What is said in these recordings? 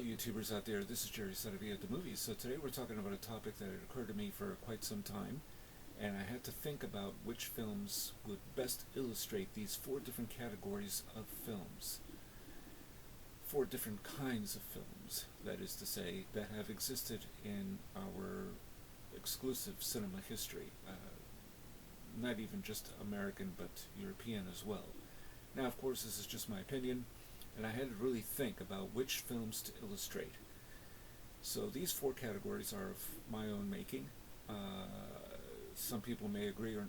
YouTubers out there, this is Saravia at the movies. So today we're talking about a topic that had occurred to me for quite some time, and I had to think about which films would best illustrate these four different categories of films. Four different kinds of films, that is to say, that have existed in our exclusive cinema history. Not even just American, but European as well. Now, of course, this is just my opinion, and I had to really think about which films to illustrate. So these four categories are of my own making. Some people may agree or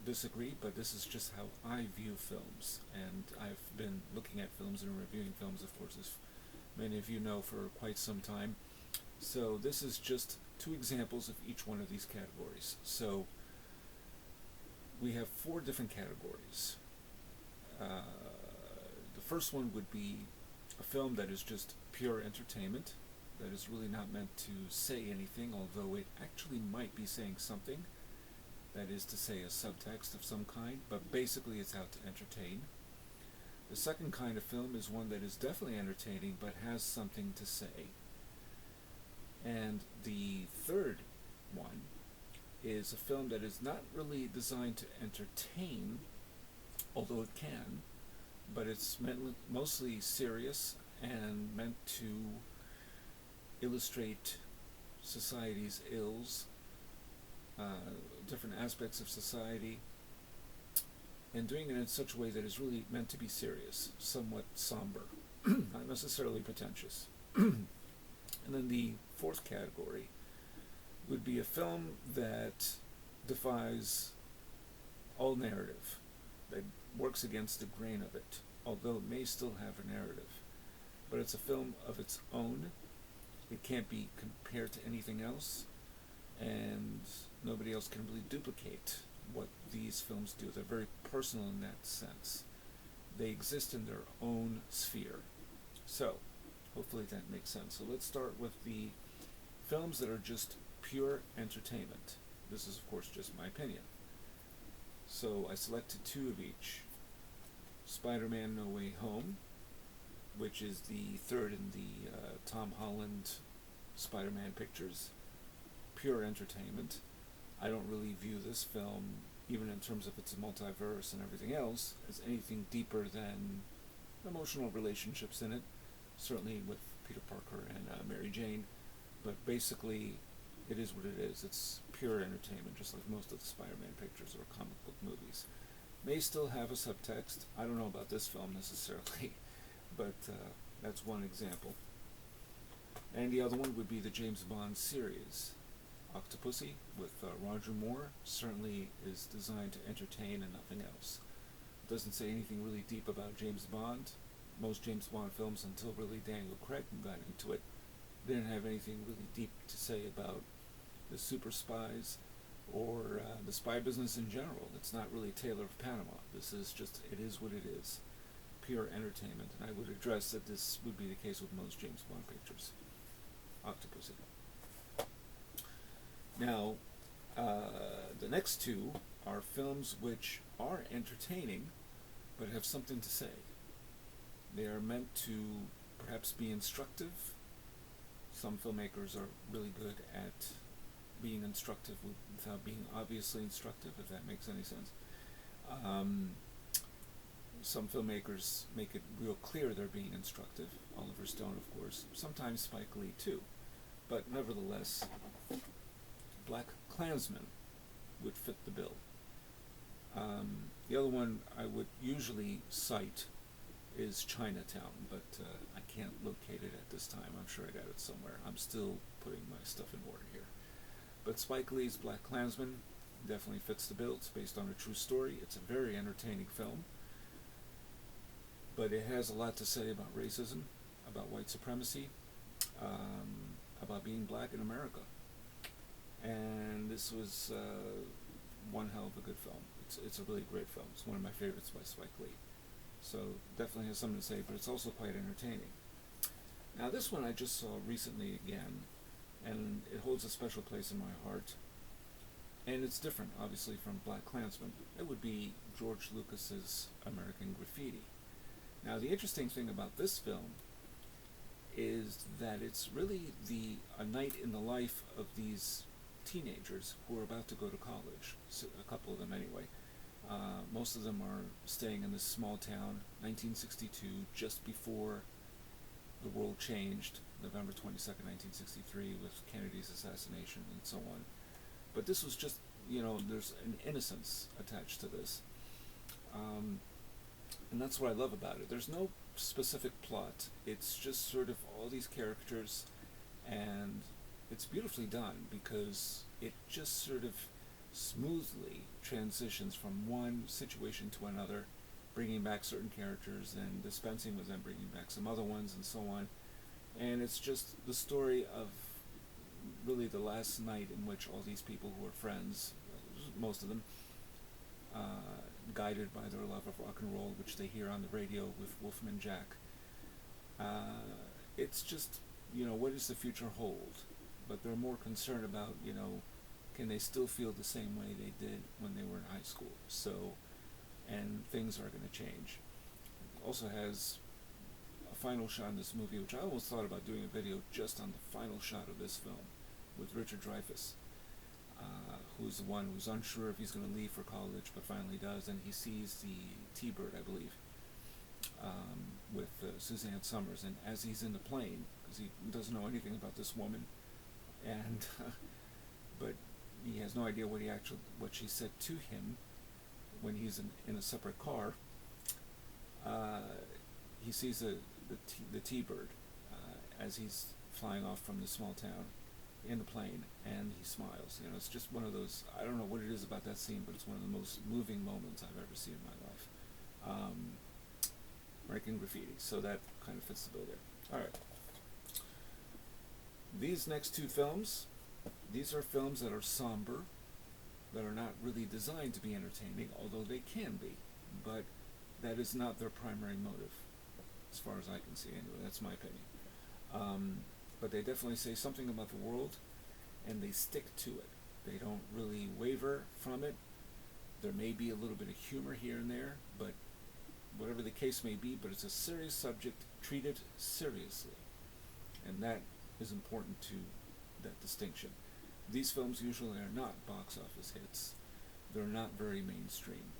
disagree, but this is just how I view films. And I've been looking at films and reviewing films, of course, as many of you know, for quite some time. So this is just two examples of each one of these categories. So we have four different categories. The first one would be a film that is just pure entertainment, that is really not meant to say anything, although it actually might be saying something. That is to say, a subtext of some kind, but basically it's out to entertain. The second kind of film is one that is definitely entertaining, but has something to say. And the third one is a film that is not really designed to entertain, although it can, but it's mostly serious and meant to illustrate society's ills, different aspects of society, and doing it in such a way that is really meant to be serious, somewhat somber, not necessarily pretentious. And then the fourth category would be a film that defies all narrative, that works against the grain of it, although it may still have a narrative. But it's a film of its own. It can't be compared to anything else, and nobody else can really duplicate what these films do. They're very personal in that sense. They exist in their own sphere. So, hopefully that makes sense. So let's start with the films that are just pure entertainment. This is, of course, just my opinion. So I selected two of each. Spider-Man No Way Home, which is the third in the Tom Holland Spider-Man pictures. Pure entertainment. I don't really view this film, even in terms of its multiverse and everything else, as anything deeper than emotional relationships in it, certainly with Peter Parker and Mary Jane, but basically it is what it is. It's pure entertainment, just like most of the Spider-Man pictures or comic book movies. May still have a subtext. I don't know about this film necessarily, but that's one example. And the other one would be the James Bond series. Octopussy with Roger Moore certainly is designed to entertain and nothing else. It doesn't say anything really deep about James Bond. Most James Bond films, until really Daniel Craig got into it, didn't have anything really deep to say about the super spies or the spy business in general. It's not really Taylor of Panama. This is just, it is what it is. Pure entertainment. And I would address that this would be the case with most James Bond pictures. Octopussy. Now, the next two are films which are entertaining, but have something to say. They are meant to perhaps be instructive. Some filmmakers are really good at being instructive without being obviously instructive, if that makes any sense. Some filmmakers make it real clear they're being instructive. Oliver Stone, of course. Sometimes Spike Lee, too. But nevertheless, Black Klansman would fit the bill. The other one I would usually cite is Chinatown, but I can't locate it at this time. I'm sure I got it somewhere. I'm still putting my stuff in order here. But Spike Lee's Black Klansman definitely fits the bill. It's based on a true story. It's a very entertaining film, but it has a lot to say about racism, about white supremacy, about being black in America. And this was one hell of a good film. It's a really great film. It's one of my favorites by Spike Lee. So definitely has something to say, but it's also quite entertaining. Now this one I just saw recently again, and it holds a special place in my heart. And it's different, obviously, from Black Klansman. It would be George Lucas's American Graffiti. Now the interesting thing about this film is that it's really a night in the life of these teenagers who are about to go to college. So a couple of them anyway. Most of them are staying in this small town, 1962, just before the world changed, November 22nd, 1963, with Kennedy's assassination and so on. But this was just, there's an innocence attached to this. And that's what I love about it. There's no specific plot. It's just sort of all these characters, and it's beautifully done because it just sort of smoothly transitions from one situation to another, bringing back certain characters and dispensing with them, bringing back some other ones, and so on. And it's just the story of really the last night in which all these people who are friends, most of them, guided by their love of rock and roll, which they hear on the radio with Wolfman Jack. It's just, what does the future hold? But they're more concerned about, can they still feel the same way they did when they were in high school? So, and things are going to change. Also has a final shot in this movie, which I almost thought about doing a video just on the final shot of this film, with Richard Dreyfuss, who's the one who's unsure if he's going to leave for college, but finally does, and he sees the T-Bird, I believe, with Suzanne Summers, and as he's in the plane, because he doesn't know anything about this woman, and but he has no idea what she said to him when he's in a separate car. He sees the T-Bird as he's flying off from the small town in the plane, and he smiles. It's just one of those, I don't know what it is about that scene, but it's one of the most moving moments I've ever seen in my life. AmericanGraffiti, so that kind of fits the bill there. Alright. These next two films, these are films that are somber, that are not really designed to be entertaining, although they can be, but that is not their primary motive, as far as I can see anyway. That's my opinion. But they definitely say something about the world, and they stick to it. They don't really waver from it. There may be a little bit of humor here and there, but whatever the case may be, but it's a serious subject treated seriously. And that is important to that distinction. These films usually are not box office hits. They're not very mainstream.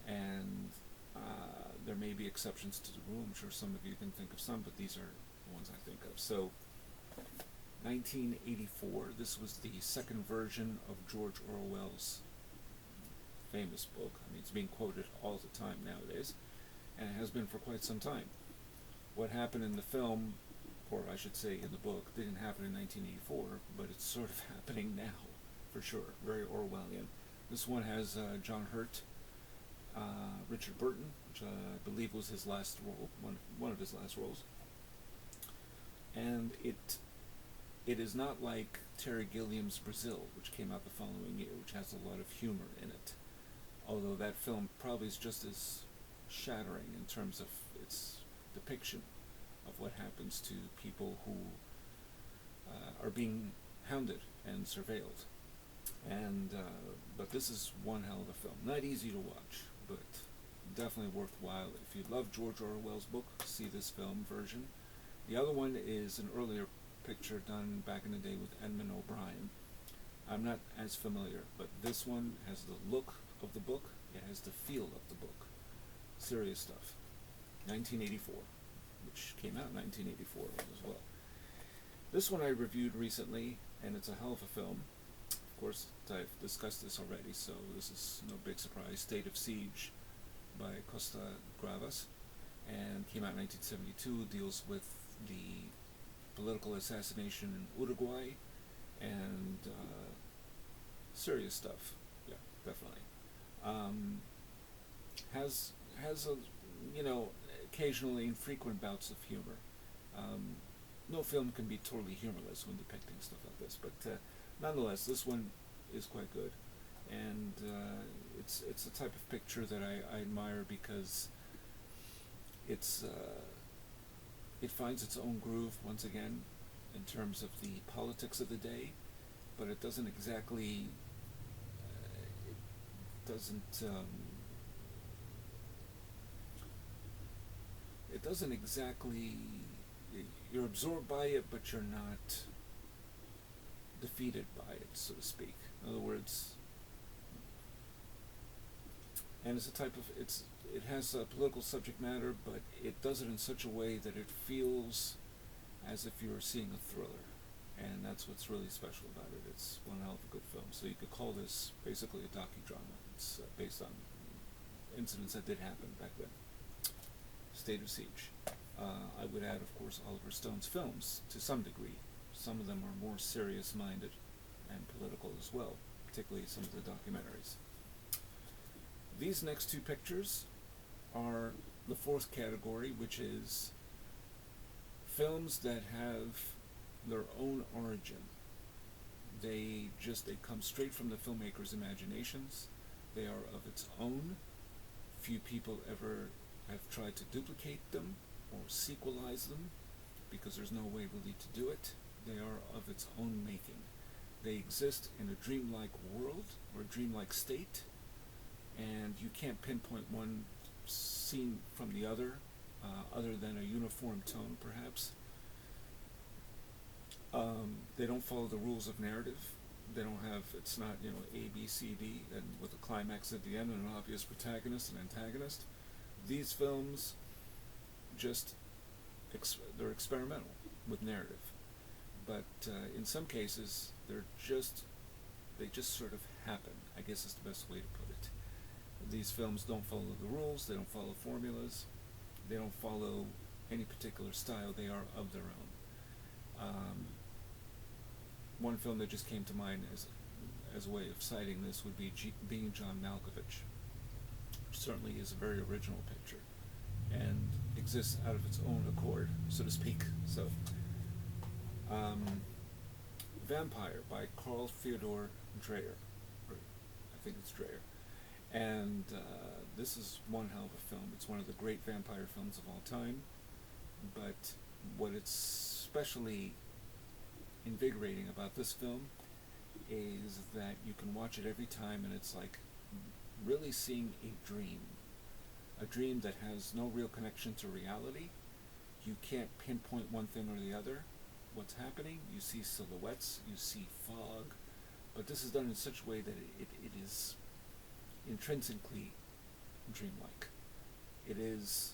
And there may be exceptions to the rule. I'm sure some of you can think of some, but these are the ones I think of. So, 1984, this was the second version of George Orwell's famous book. I mean, it's being quoted all the time nowadays, and it has been for quite some time. What happened in the film, or I should say in the book, didn't happen in 1984, but it's sort of happening now, for sure. Very Orwellian. This one has John Hurt, Richard Burton, which I believe was his last role, one of his last roles. And it is not like Terry Gilliam's Brazil, which came out the following year, which has a lot of humor in it. Although that film probably is just as shattering in terms of its depiction of what happens to people who are being hounded and surveilled. And but this is one hell of a film. Not easy to watch, but definitely worthwhile. If you love George Orwell's book, see this film version. The other one is an earlier picture done back in the day with Edmund O'Brien. I'm not as familiar, but this one has the look of the book. It has the feel of the book. Serious stuff. 1984, which came out in 1984 as well. This one I reviewed recently, and it's a hell of a film. Of course, I've discussed this already, so this is no big surprise. State of Siege by Costa Gavras, and came out in 1972, deals with the political assassination in Uruguay, and serious stuff. Yeah, definitely. Has a, occasionally infrequent bouts of humor. No film can be totally humorless when depicting stuff like this, but nonetheless, this one is quite good, and it's a type of picture that I admire because it finds its own groove once again in terms of the politics of the day, but it doesn't exactly it doesn't exactly you're absorbed by it, but you're not defeated by it, so to speak. In other words, and it's a type of it has a political subject matter, but it does it in such a way that it feels as if you were seeing a thriller, and that's what's really special about it. It's one hell of a good film. So you could call this basically a docudrama. It's based on incidents that did happen back then. State of Siege. I would add, of course, Oliver Stone's films to some degree. Some of them are more serious-minded and political as well, particularly some of the documentaries. These next two pictures are the fourth category, which is films that have their own origin. They come straight from the filmmaker's imaginations. They are of its own. Few people ever have tried to duplicate them or sequelize them, because there's no way really to do it. They are of its own making. They exist in a dreamlike world or a dreamlike state, and you can't pinpoint one scene from the other than a uniform tone, perhaps. They don't follow the rules of narrative. They don't have, it's not, A, B, C, D, and with a climax at the end and an obvious protagonist and antagonist. These films they're experimental with narrative. But in some cases, they just sort of happen, I guess is the best way to put it. These films don't follow the rules, they don't follow formulas, they don't follow any particular style, they are of their own. One film that just came to mind as a way of citing this would be Being John Malkovich, which certainly is a very original picture and exists out of its own accord, so to speak. So, Vampyr by Carl Theodor Dreyer, or I think it's Dreyer, and this is one hell of a film. It's one of the great vampire films of all time, but what it's especially invigorating about this film is that you can watch it every time and it's like really seeing a dream that has no real connection to reality. You can't pinpoint one thing or the other. What's happening? You see silhouettes, you see fog, but this is done in such a way that it is intrinsically dreamlike. It is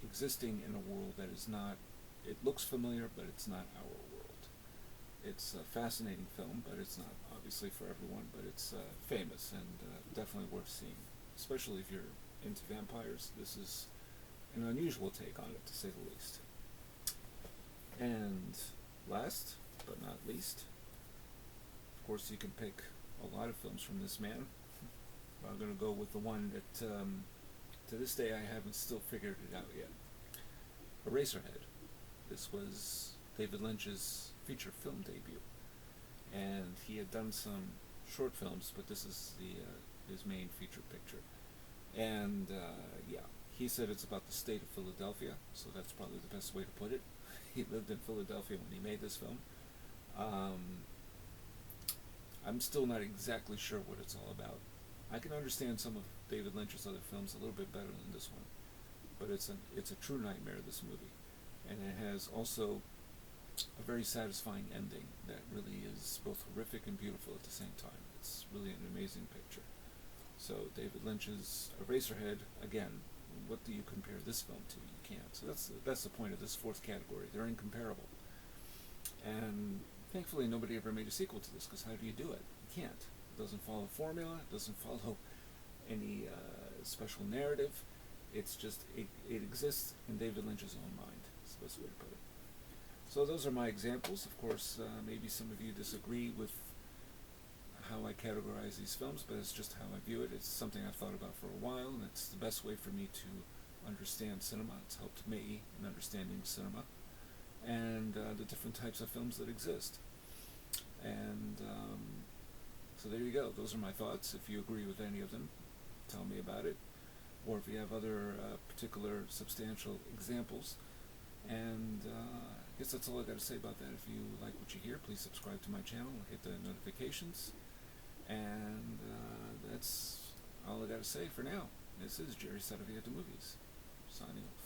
existing in a world that is not, it looks familiar, but it's not our world. It's a fascinating film, but it's not obviously for everyone, but it's famous and definitely worth seeing, especially if you're into vampires. This is an unusual take on it, to say the least. And last but not least, of course you can pick a lot of films from this man. I'm going to go with the one that to this day I haven't still figured it out yet. Eraserhead. This was David Lynch's feature film debut, and he had done some short films, but this is his main feature picture. And he said it's about the state of Philadelphia, so that's probably the best way to put it. He lived in Philadelphia when he made this film. I'm still not exactly sure what it's all about. I can understand some of David Lynch's other films a little bit better than this one, but it's a true nightmare, this movie, and it has also a very satisfying ending that really is both horrific and beautiful at the same time. It's really an amazing picture. So David Lynch's Eraserhead, again, what do you compare this film to? You can't. So that's the point of this fourth category. They're incomparable. And thankfully nobody ever made a sequel to this, because how do you do it? You can't. It doesn't follow formula, it doesn't follow any special narrative. It's just, it exists in David Lynch's own mind. That's the best way to put it. So those are my examples. Of course, maybe some of you disagree with how I categorize these films, but it's just how I view it. It's something I've thought about for a while, and it's the best way for me to understand cinema. It's helped me in understanding cinema and the different types of films that exist. And so there you go. Those are my thoughts. If you agree with any of them, tell me about it. Or if you have other particular substantial examples. And I guess that's all I got to say about that. If you like what you hear, please subscribe to my channel and hit the notifications. And that's all I got to say for now. This is Jerry Saravia at the Movies, signing off.